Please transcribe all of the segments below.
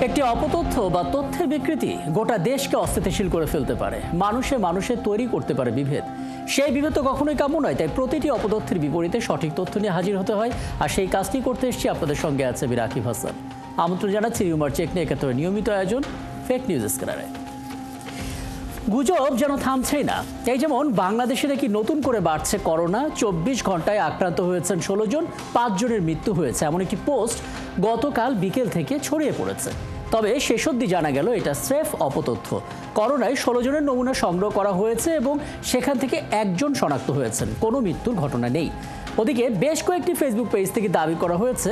একটি অপতথ্য বা তথ্যের বিকৃতি গোটা দেশকে অস্থিতিশীল করে ফেলতে পারে। মানুষে মানুষে তৈরি করতে পারে বিভেদ। সেই বিভেদ তো কখনোই কাম্য নয়। তাই প্রতিটি অপতথ্যের বিপরীতে সঠিক তথ্য নিয়ে হাজির হতে হয়। আর সেই কাজটি করতে এসেছি। আপনাদের সঙ্গে আছে আমি রাকিব হাসান। আমন্ত্রণ জানাচ্ছি রিউমার চেক নিয়ে একাত্তরের নিয়মিত আয়োজন ফেক নিউজ স্ক্যানারে। গুজব যেন থামছেই না। এই যেমন বাংলাদেশে নাকি নতুন করে বাড়ছে করোনা, 24 ঘন্টায় আক্রান্ত হয়েছেন 16 জন, 5 জনের মৃত্যু হয়েছে, এমন একটি পোস্ট গতকাল বিকেল থেকে ছড়িয়ে পড়েছে। তবে শেষ অবধি জানা গেল এটা স্রেফ অপতথ্য। করোনায় 16 জনের নমুনা সংগ্রহ করা হয়েছে এবং সেখান থেকে একজন শনাক্ত হয়েছেন। কোনো মৃত্যুর ঘটনা নেই। ওদিকে বেশ কয়েকটি ফেসবুক পেজ থেকে দাবি করা হয়েছে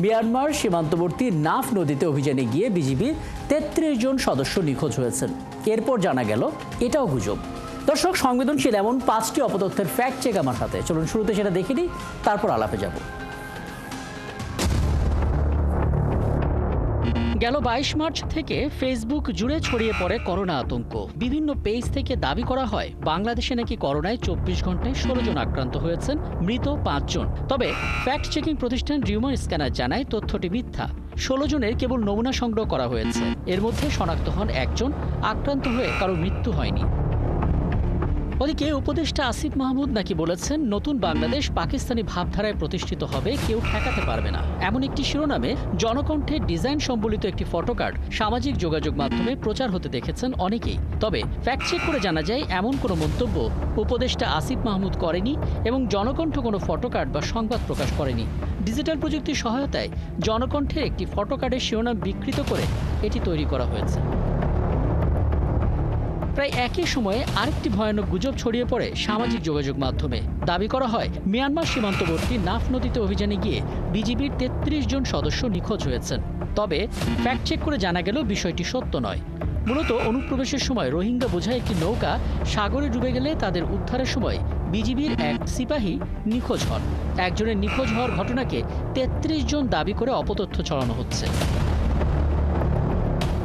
মিয়ানমার সীমান্তবর্তী নাফ নদীতে অভিযানে গিয়ে বিজিবির 33 জন সদস্য নিখোঁজ হয়েছেন। এরপর জানা গেল এটাও গুজব। দর্শক, সংবেদনশীল এমন 5টি অপতথ্যের ফ্যাক্ট চেক আমার হাতে। চলুন শুরুতে সেটা দেখে নিই, তারপর আলাপে যাব। গেল 22 মার্চ থেকে ফেসবুক জুড়ে ছড়িয়ে পড়ে করোনা আতঙ্ক। বিভিন্ন পেজ থেকে দাবি করা হয় বাংলাদেশে নাকি করোনায় 24 ঘন্টায় 16 জন আক্রান্ত হয়েছেন, মৃত 5 জন। তবে ফ্যাক্ট চেকিং প্রতিষ্ঠান রিউমার স্ক্যানার জানায় তথ্যটি মিথ্যা। 16 জনের কেবল নমুনা সংগ্রহ করা হয়েছে। এর মধ্যে শনাক্ত হন একজন। আক্রান্ত হয়ে কারো মৃত্যু হয়নি। ওদিকে উপদেষ্টা আসিফ মাহমুদ নাকি বলেছেন নতুন বাংলাদেশ পাকিস্তানি ভাবধারায় প্রতিষ্ঠিত হবে, কেউ ঠেকাতে পারবে না। এমন একটি শিরোনামে জনকণ্ঠের ডিজাইন সম্বলিত একটি ফটোকার্ড সামাজিক যোগাযোগ মাধ্যমে প্রচার হতে দেখেছেন অনেকেই। তবে ফ্যাক্ট চেক করে জানা যায় এমন কোনো মন্তব্য উপদেষ্টা আসিফ মাহমুদ করেনি এবং জনকণ্ঠ কোনো ফটোকার্ড বা সংবাদ প্রকাশ করেনি। ডিজিটাল প্রযুক্তির সহায়তায় জনকণ্ঠের একটি ফটোকার্ডের শিরোনাম বিকৃত করে এটি তৈরি করা হয়েছে। প্রায় একই সময়ে আরেকটি ভয়ানক গুজব ছড়িয়ে পড়ে সামাজিক যোগাযোগ মাধ্যমে। দাবি করা হয় মিয়ানমার সীমান্তবর্তী নাফ নদীতে অভিযানে গিয়ে বিজিবির 33 জন সদস্য নিখোঁজ হয়েছেন। তবে ফ্যাক্ট চেক করে জানা গেল বিষয়টি সত্য নয়। মূলত অনুপ্রবেশের সময় রোহিঙ্গা বোঝাই একটি নৌকা সাগরে ডুবে গেলে তাদের উদ্ধারের সময় বিজিবির এক সিপাহী নিখোঁজ হন। একজনের নিখোঁজ হওয়ার ঘটনাকে 33 জন দাবি করে অপতথ্য ছড়ানো হচ্ছে।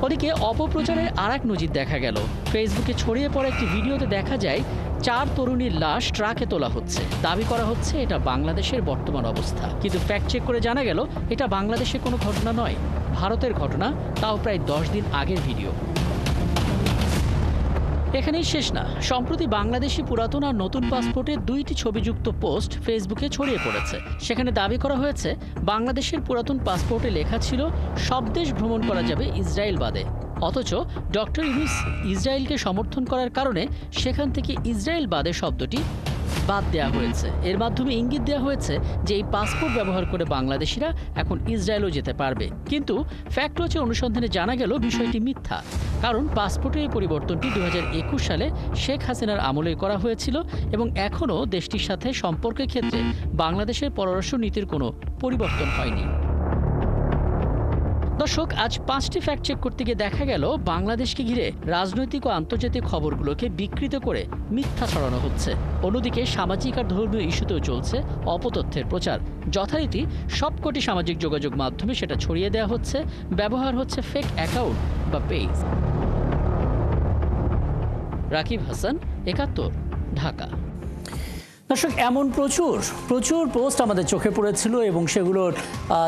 ওদিকে অপপ্রচারের আরেক নজির দেখা গেল। ফেসবুকে ছড়িয়ে পড়া একটি ভিডিওতে দেখা যায় 4 তরুণীর লাশ ট্রাকে তোলা হচ্ছে। দাবি করা হচ্ছে এটা বাংলাদেশের বর্তমান অবস্থা। কিন্তু ফ্যাক্ট চেক করে জানা গেল এটা বাংলাদেশের কোনো ঘটনা নয়, ভারতের ঘটনা, তাও প্রায় 10 দিন আগের ভিডিও। এখানেই শেষ না। সম্প্রতি বাংলাদেশি পুরাতন আর নতুন পাসপোর্টের 2টি ছবিযুক্ত পোস্ট ফেসবুকে ছড়িয়ে পড়েছে। সেখানে দাবি করা হয়েছে বাংলাদেশের পুরাতন পাসপোর্টে লেখা ছিল সব দেশ ভ্রমণ করা যাবে ইসরায়েল বাদে। অথচ ডক্টর ইউনূস ইসরায়েলকে সমর্থন করার কারণে সেখান থেকে ইসরায়েল বাদে শব্দটি বাদ দেওয়া হয়েছে। এর মাধ্যমে ইঙ্গিত দেওয়া হয়েছে যে এই পাসপোর্ট ব্যবহার করে বাংলাদেশিরা এখন ইসরায়েলও যেতে পারবে। কিন্তু ফ্যাক্ট ওয়াচের অনুসন্ধানে জানা গেল বিষয়টি মিথ্যা। কারণ পাসপোর্টের এই পরিবর্তনটি 2021 সালে শেখ হাসিনার আমলে করা হয়েছিল এবং এখনও দেশটির সাথে সম্পর্কের ক্ষেত্রে বাংলাদেশের পররাষ্ট্র নীতির কোনো পরিবর্তন হয়নি। দর্শক, আজ 5টি ফ্যাক্ট চেক করতে গিয়ে দেখা গেল বাংলাদেশকে ঘিরে রাজনৈতিক ও আন্তর্জাতিক খবরগুলোকে বিকৃত করে মিথ্যা ছড়ানো হচ্ছে। অন্যদিকে সামাজিক আর ধর্মীয় ইস্যুতেও চলছে অপতথ্যের প্রচার। যথারীতি সবকটি সামাজিক যোগাযোগ মাধ্যমে সেটা ছড়িয়ে দেওয়া হচ্ছে, ব্যবহার হচ্ছে ফেক অ্যাকাউন্ট বা পেজ। রাকিব হাসান, 71, ঢাকা। দর্শক, এমন প্রচুর পোস্ট আমাদের চোখে পড়েছিল এবং সেগুলোর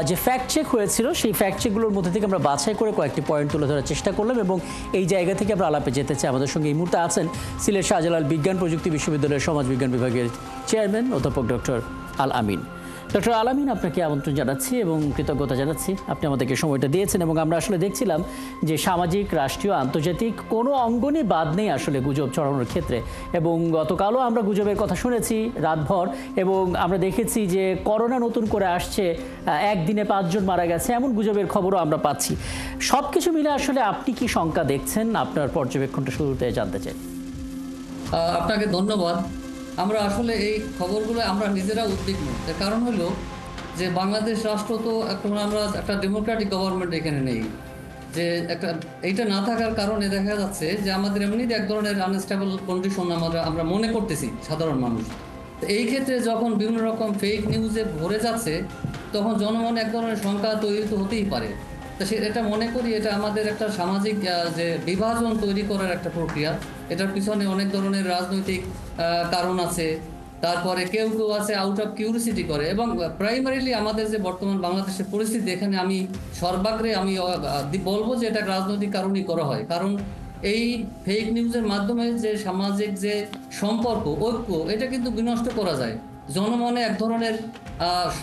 যে ফ্যাক্ট চেক হয়েছিল সেই ফ্যাক্ট চেকগুলোর মধ্যে থেকে আমরা বাছাই করে কয়েকটি পয়েন্ট তুলে ধরার চেষ্টা করলাম এবং এই জায়গা থেকে আমরা আলাপে যেতে চাই। আমাদের সঙ্গে এই মুহূর্তে আছেন সিলেট শাহজালাল বিজ্ঞান প্রযুক্তি বিশ্ববিদ্যালয়ের সমাজবিজ্ঞান বিভাগের চেয়ারম্যান অধ্যাপক ডক্টর আল আমিন। ডক্টর আল আমিন, আপনাকে আমন্ত্রণ জানাচ্ছি এবং কৃতজ্ঞতা জানাচ্ছি আপনি আমাদেরকে সময়টা দিয়েছেন। এবং আমরা আসলে দেখছিলাম যে সামাজিক, রাষ্ট্রীয়, আন্তর্জাতিক কোনো অঙ্গনই বাদ নেই আসলে গুজব ছড়ানোর ক্ষেত্রে। এবং গতকালও আমরা গুজবের কথা শুনেছি রাতভর এবং আমরা দেখেছি যে করোনা নতুন করে আসছে, একদিনে 5 জন মারা গেছে, এমন গুজবের খবরও আমরা পাচ্ছি। সব কিছু মিলে আসলে আপনি কি শঙ্কা দেখছেন? আপনার পর্যবেক্ষণটা শুরুতে জানতে চাই। আপনাকে ধন্যবাদ। আমরা আসলে এই খবরগুলো আমরা নিজেরা উদ্বিগ্ন। এর কারণ হলো যে বাংলাদেশ রাষ্ট্র তো আমরা একটা ডেমোক্রেটিক গভর্নমেন্ট এখানে নেই। যে এইটা না থাকার কারণে দেখা যাচ্ছে যে আমাদের এমনিতে এক ধরনের আনস্টেবল কন্ডিশন আমরা মনে করতেছি সাধারণ মানুষ। তো এই ক্ষেত্রে যখন বিভিন্ন রকম ফেক নিউজে ভরে যাচ্ছে তখন জনমনে এক ধরনের শঙ্কা তৈরি তো হতেই পারে। তো এটা মনে করি এটা আমাদের একটা সামাজিক যে বিভাজন তৈরি করার একটা প্রক্রিয়া। এটার পিছনে অনেক ধরনের রাজনৈতিক কারণ আছে তারপরে কেউ কেউ আছে আউট অফ কিউরিসিটি করে। এবং প্রাইমারিলি আমাদের যে বর্তমান বাংলাদেশের পরিস্থিতি, এখানে আমি সর্বাগ্রে আমি বলবো যে এটা রাজনৈতিক কারণেই করা হয়। কারণ এই ফেক নিউজের মাধ্যমে যে সামাজিক যে সম্পর্ক, ঐক্য, এটা কিন্তু বিনষ্ট করা যায়। জনমনে এক ধরনের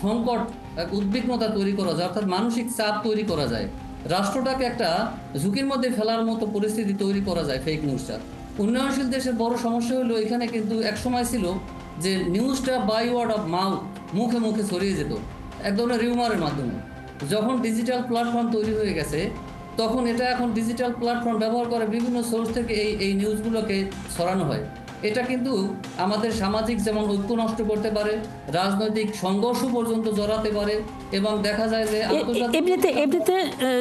সংকট, এক উদ্বিগ্নতা তৈরি করা যায়, অর্থাৎ মানসিক চাপ তৈরি করা যায়। রাষ্ট্রটাকে একটা ঝুঁকির মধ্যে ফেলার মতো পরিস্থিতি তৈরি করা যায় ফেক নিউজটা। উন্নয়নশীল দেশের বড় সমস্যা হলো এখানে কিন্তু এক সময় ছিল যে নিউজটা বাই ওয়ার্ড অফ মাউথ, মুখে মুখে ছড়িয়ে যেত এক ধরনের রিউমারের মাধ্যমে। যখন ডিজিটাল প্ল্যাটফর্ম তৈরি হয়ে গেছে, তখন এটা এখন ডিজিটাল প্ল্যাটফর্ম ব্যবহার করে বিভিন্ন সোর্স থেকে এই নিউজগুলোকে ছড়ানো হয়। এটা কিন্তু আমাদের সামাজিক যেমন ঐক্য নষ্ট করতে পারে, রাজনৈতিক সংঘর্ষ পর্যন্ত জড়াতে পারে, এবং দেখা যায় যে এমনিতে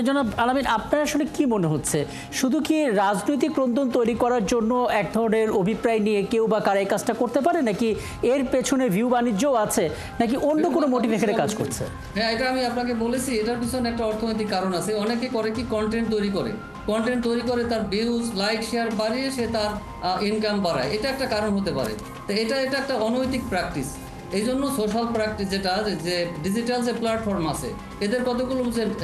জনাব আলামিন, আপনার আসলে কি মনে হচ্ছে, শুধু কি রাজনৈতিক ক্রন্দন তৈরি করার জন্য এক ধরনের অভিপ্রায় নিয়ে কেউ বা কারা এই কাজটা করতে পারে, নাকি এর পেছনে ভিউ বাণিজ্যও আছে, নাকি অন্য কোনো মোটিভ এখানে কাজ করছে? হ্যাঁ, এটা আমি আপনাকে বলেছি, এটার পিছনে একটা অর্থনৈতিক কারণ আছে। অনেকে করে কি, কন্টেন্ট তৈরি করে তার ভিউজ, লাইক, শেয়ার বাড়িয়ে সে তার ইনকাম বাড়ায়। এটা একটা কারণ হতে পারে। তো এটা একটা অনৈতিক প্র্যাকটিস। এই জন্য সোশ্যাল প্র্যাকটিস যেটা, যে ডিজিটাল যে প্ল্যাটফর্ম আছে, এদের কতগুলো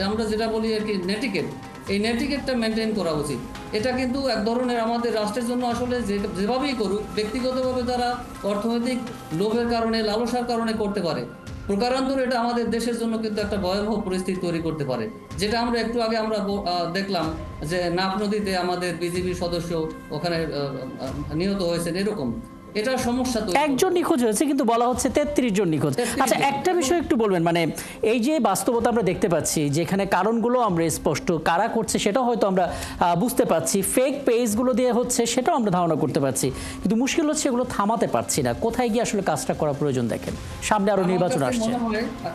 আমরা যেটা বলি আর কি নেটিকেট, এই নেটিকেটটা মেনটেন করা উচিত। এটা কিন্তু এক ধরনের আমাদের রাষ্ট্রের জন্য আসলে যেভাবেই করুক, ব্যক্তিগতভাবে তারা অর্থনৈতিক লোভের কারণে, লালসার কারণে করতে পারে, প্রকারান্তরে এটা আমাদের দেশের জন্য কিন্তু একটা ভয়াবহ পরিস্থিতি তৈরি করতে পারে। যেটা আমরা একটু আগে আমরা দেখলাম যে নাফ নদীতে আমাদের বিজিবি সদস্য ওখানে নিহত হয়েছেন, এরকম এটা সমস্যা। একজন নিখোঁজ হয়েছে, কিন্তু বলা হচ্ছে 33 জন নিখোঁজ। আচ্ছা, একটা বিষয় একটু বলবেন, মানে এই যে বাস্তবতা আমরা দেখতে পাচ্ছি, যেখানে কারণগুলো আমরা স্পষ্ট, কারা করছে সেটাও হয়তো আমরা বুঝতে পারছি, ফেক পেজগুলো দিয়ে হচ্ছে সেটাও আমরা ধারণা করতে পারছি, কিন্তু মুশকিল হচ্ছে এগুলো থামাতে পারছি না। কোথায় গিয়ে আসলে কাজটা করা প্রয়োজন? দেখেন, সামনে আরো নির্বাচন আসছে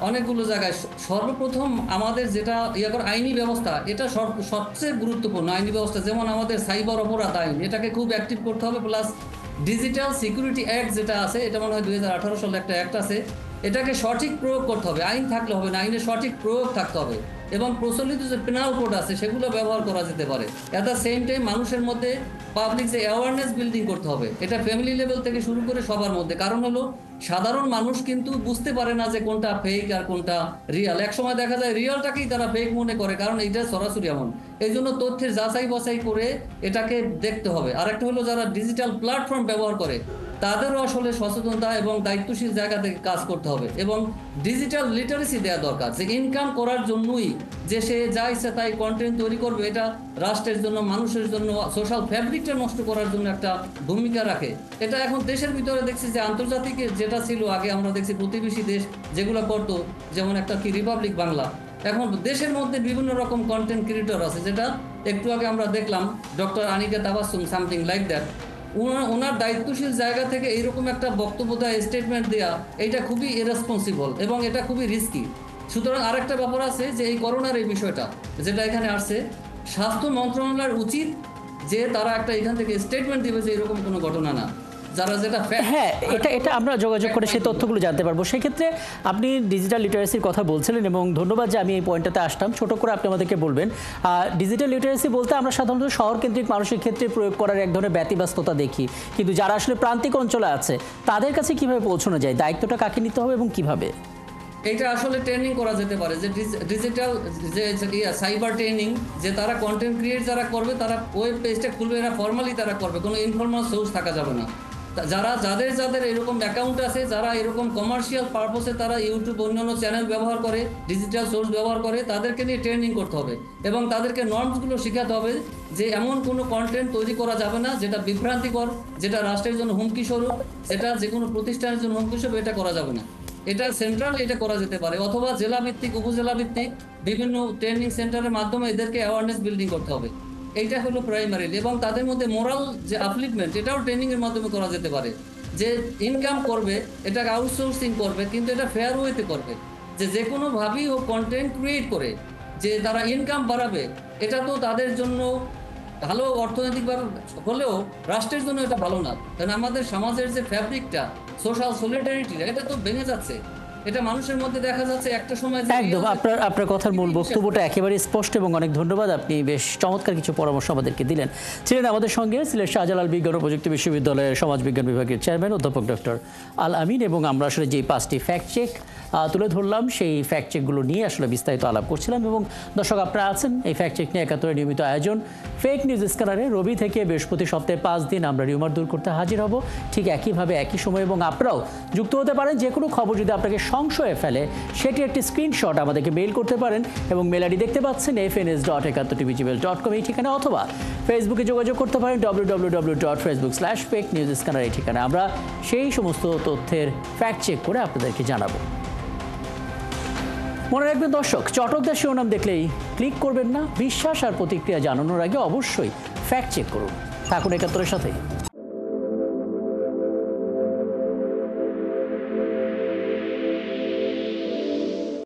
অনেকগুলো জায়গায়। সর্বপ্রথম আমাদের যেটা আইনি ব্যবস্থা, এটা সবচেয়ে গুরুত্বপূর্ণ। আইনি ব্যবস্থা যেমন আমাদের সাইবার অপরাধ আইন, এটাকে খুব অ্যাক্টিভ করতে হবে। প্লাস ডিজিটাল সিকিউরিটি অ্যাক্ট যেটা আছে, এটা মনে হয় 2018 সালে একটা অ্যাক্ট আছে, এটাকে সঠিক প্রয়োগ করতে হবে। আইন থাকলে হবে না, আইনের সঠিক প্রয়োগ থাকতে হবে। এবং প্রচলিত যে পেনাল কোড আছে সেগুলো ব্যবহার করা যেতে পারে। অ্যাট দ্য সেম টাইম মানুষের মধ্যে পাবলিক যে অ্যাওয়ারনেস বিল্ডিং করতে হবে, এটা ফ্যামিলি লেভেল থেকে শুরু করে সবার মধ্যে। কারণ হলো সাধারণ মানুষ কিন্তু বুঝতে পারে না যে কোনটা ফেক আর কোনটা রিয়াল। একসময় দেখা যায় রিয়ালটাকেই তারা ফেক মনে করে, কারণ এইটা সরাসরি এমন। এই জন্য তথ্যের যাচাই বাছাই করে এটাকে দেখতে হবে। আরেকটা হলো যারা ডিজিটাল প্ল্যাটফর্ম ব্যবহার করে তাদেরও আসলে সচেতনতা এবং দায়িত্বশীল জায়গা থেকে কাজ করতে হবে, এবং ডিজিটাল লিটারেসি দেওয়া দরকার। যে ইনকাম করার জন্যই যে সে যা ইচ্ছে তাই কন্টেন্ট তৈরি করবে, এটা রাষ্ট্রের জন্য, মানুষের জন্য, সোশ্যাল ফ্যাব্রিকটা নষ্ট করার জন্য একটা ভূমিকা রাখে। এটা এখন দেশের ভিতরে দেখছি যে আন্তর্জাতিক যেটা ছিল আগে, আমরা দেখছি প্রতিবেশী দেশ যেগুলো করতো, যেমন একটা কি রিপাবলিক বাংলা, এখন দেশের মধ্যে বিভিন্ন রকম কন্টেন্ট ক্রিয়েটর আছে, যেটা একটু আগে আমরা দেখলাম doctor Anika Tabassum, something like that. ওনার দায়িত্বশীল জায়গা থেকে এইরকম একটা বক্তব্য দেওয়া, স্টেটমেন্ট দেওয়া, এটা খুবই ইরেসপন্সিবল এবং এটা খুবই রিস্কি। সুতরাং আরেকটা ব্যাপার আছে যে এই করোনার এই বিষয়টা যেটা এখানে আসছে, স্বাস্থ্য মন্ত্রণালয়ের উচিত যে তারা একটা এখান থেকে স্টেটমেন্ট দিবে যে এরকম কোনো ঘটনা না। হ্যাঁ, এটা আমরা যোগাযোগ করে সেই তথ্যগুলো জানতে পারবো। সেক্ষেত্রে আপনি ডিজিটাল লিটারেসির কথা বলছিলেন, এবং ধন্যবাদ যে আমি এই পয়েন্টটাতে আসলাম। ছোট করে আপনি আমাদেরকে বলবেন, ডিজিটাল লিটারেসি বলতে আমরা সাধারণত শহরকেন্দ্রিক মানুষের ক্ষেত্রে প্রয়োগ করার এক ধরনের ব্যতিব্যস্ততা দেখি, কিন্তু যারা আসলে প্রান্তিক অঞ্চলে আছে তাদের কাছে কিভাবে পৌঁছানো যায়, দায়িত্বটা কাকে নিতে হবে এবং কিভাবে? এটা আসলে ট্রেনিং করা যেতে পারে, যে ডিজিটাল যে সাইবার ট্রেনিং, যে তারা কন্টেন্ট ক্রিয়েট যারা করবে তারা ওয়েব পেজটা খুলবে, এরা ফর্মালি তারা করবে, কোনো ইনফর্মাল সোর্স থাকা যাবে না। যাদের এরকম অ্যাকাউন্ট আছে, যারা এরকম কমার্শিয়াল পারপসে তারা ইউটিউব অন্যান্য চ্যানেল ব্যবহার করে, ডিজিটাল সোর্স ব্যবহার করে, তাদেরকে নিয়ে ট্রেনিং করতে হবে এবং তাদেরকে নর্মসগুলো শেখাতে হবে যে এমন কোনো কন্টেন্ট তৈরি করা যাবে না যেটা বিভ্রান্তিকর, যেটা রাষ্ট্রের জন্য হুমকি স্বরূপ, এটা যে কোনো প্রতিষ্ঠানের জন্য হুমকি স্বরূপ, এটা করা যাবে না। এটা সেন্ট্রাল এটা করা যেতে পারে, অথবা জেলা ভিত্তিক, উপজেলা ভিত্তিক বিভিন্ন ট্রেনিং সেন্টারের মাধ্যমে এদেরকে অ্যাওয়ারনেস বিল্ডিং করতে হবে। এইটা হলো প্রাইমারি। এবং তাদের মধ্যে মোরাল যে আপলিফমেন্ট, এটাও ট্রেনিং এর মাধ্যমে করা যেতে পারে। যে ইনকাম করবে এটাকে আউটসোর্সিং করবে, কিন্তু এটা ফেয়ার ওয়েতে করবে, যে কোনোভাবেই ও কন্টেন্ট ক্রিয়েট করে যে তারা ইনকাম বাড়াবে, এটা তো তাদের জন্য ভালো অর্থনৈতিকভাবে হলেও রাষ্ট্রের জন্য এটা ভালো না। কারণ আমাদের সমাজের যে ফ্যাব্রিকটা, সোশ্যাল সলিডারিটি, এটা তো ভেঙে যাচ্ছে। এটা মানুষের মধ্যে দেখা যাচ্ছে একটা সময় একদম আপনার কথার মূল বক্তব্যটা একেবারে স্পষ্ট এবং অনেক ধন্যবাদ। আপনি বেশ চমৎকার কিছু পরামর্শ আমাদেরকে দিলেন। ছিলেন আমাদের সঙ্গে সিলেট শাহজালাল বিজ্ঞান ও প্রযুক্তি বিশ্ববিদ্যালয়ের সমাজবিজ্ঞান বিভাগের চেয়ারম্যান অধ্যাপক ডক্টর আল আমিন, এবং আমরা আসলে যে 5টি ফ্যাক্ট চেক তুলে ধরলাম সেই ফ্যাক্ট চেকগুলো নিয়ে আসলে বিস্তারিত আলাপ করছিলাম। এবং দর্শক, আপনারা আছেন এই ফ্যাক্ট চেক নিয়ে 71 নিয়মিত আয়োজন ফেক নিউজ স্ক্যানারে রবি থেকে বৃহস্পতি সপ্তাহে 5 দিন আমরা রিউমার দূর করতে হাজির হব, ঠিক একইভাবে একই সময়। এবং আপনারাও যুক্ত হতে পারেন। যে কোনো খবর যদি আপনাকে সংশয়ে ফেলে সেটি একটি স্ক্রিনশট আমাদেরকে মেইল করতে পারেন, এবং মেল আইডি দেখতে পাচ্ছেন fns.71tvgmail.com এই ঠিকানা, অথবা ফেসবুকে যোগাযোগ করতে পারেন www.facebook/fakenewsscanner এই ঠিকানা। আমরা সেই সমস্ত তথ্যের ফ্যাক্ট চেক করে আপনাদেরকে জানাবো। মনে রাখবেন দর্শক, চটকদার শিরোনাম দেখলেই ক্লিক করবেন না। বিশ্বাস আর প্রতিক্রিয়া জানানোর আগে অবশ্যই ফ্যাক্ট চেক করুন। থাকুন 71-এর সাথে।